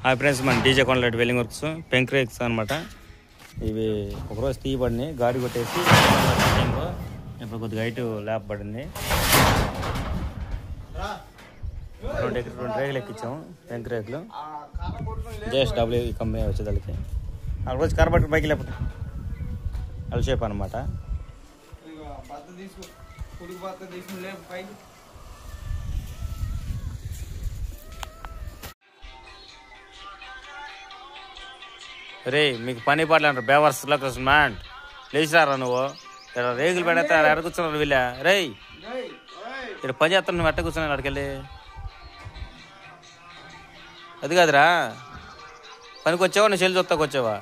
Hi friends, మన DJ కొనలేట్ వెల్లింగ్ works పెంక్రేక్స్ అనమాట. ఇవి ఒకరోజు తీయబడినాయి, గాడి కొట్టేసి ఇప్పుడు కొద్దిగా హైట్ ల్యాప్ పడింది. రెండు రేకులు ఎక్కించాము, పెంక్రేకులు JSW కంపెనీ వచ్చేదానికి. ఆ రోజు కరబట్టి పైకి లేకపోతే అల్ షేప్ అనమాట. రే మీకు పని పాటలు అంటారు బేవర్స్ లొకేషన్ మ్యాన్. లేచిరారా నువ్వు, ఇక్కడ రేగులు పెడితే ఎక్కడ కూర్చున్నారు వీళ్ళ. రే ఇక్కడ పని చేస్తాను, నువ్వు ఎట్ట కూర్చున్నాను అక్కడికెళ్ళి. అది కాదురా, పనికి వచ్చావా నువ్వు చెల్లి చూస్తాకు వచ్చావా?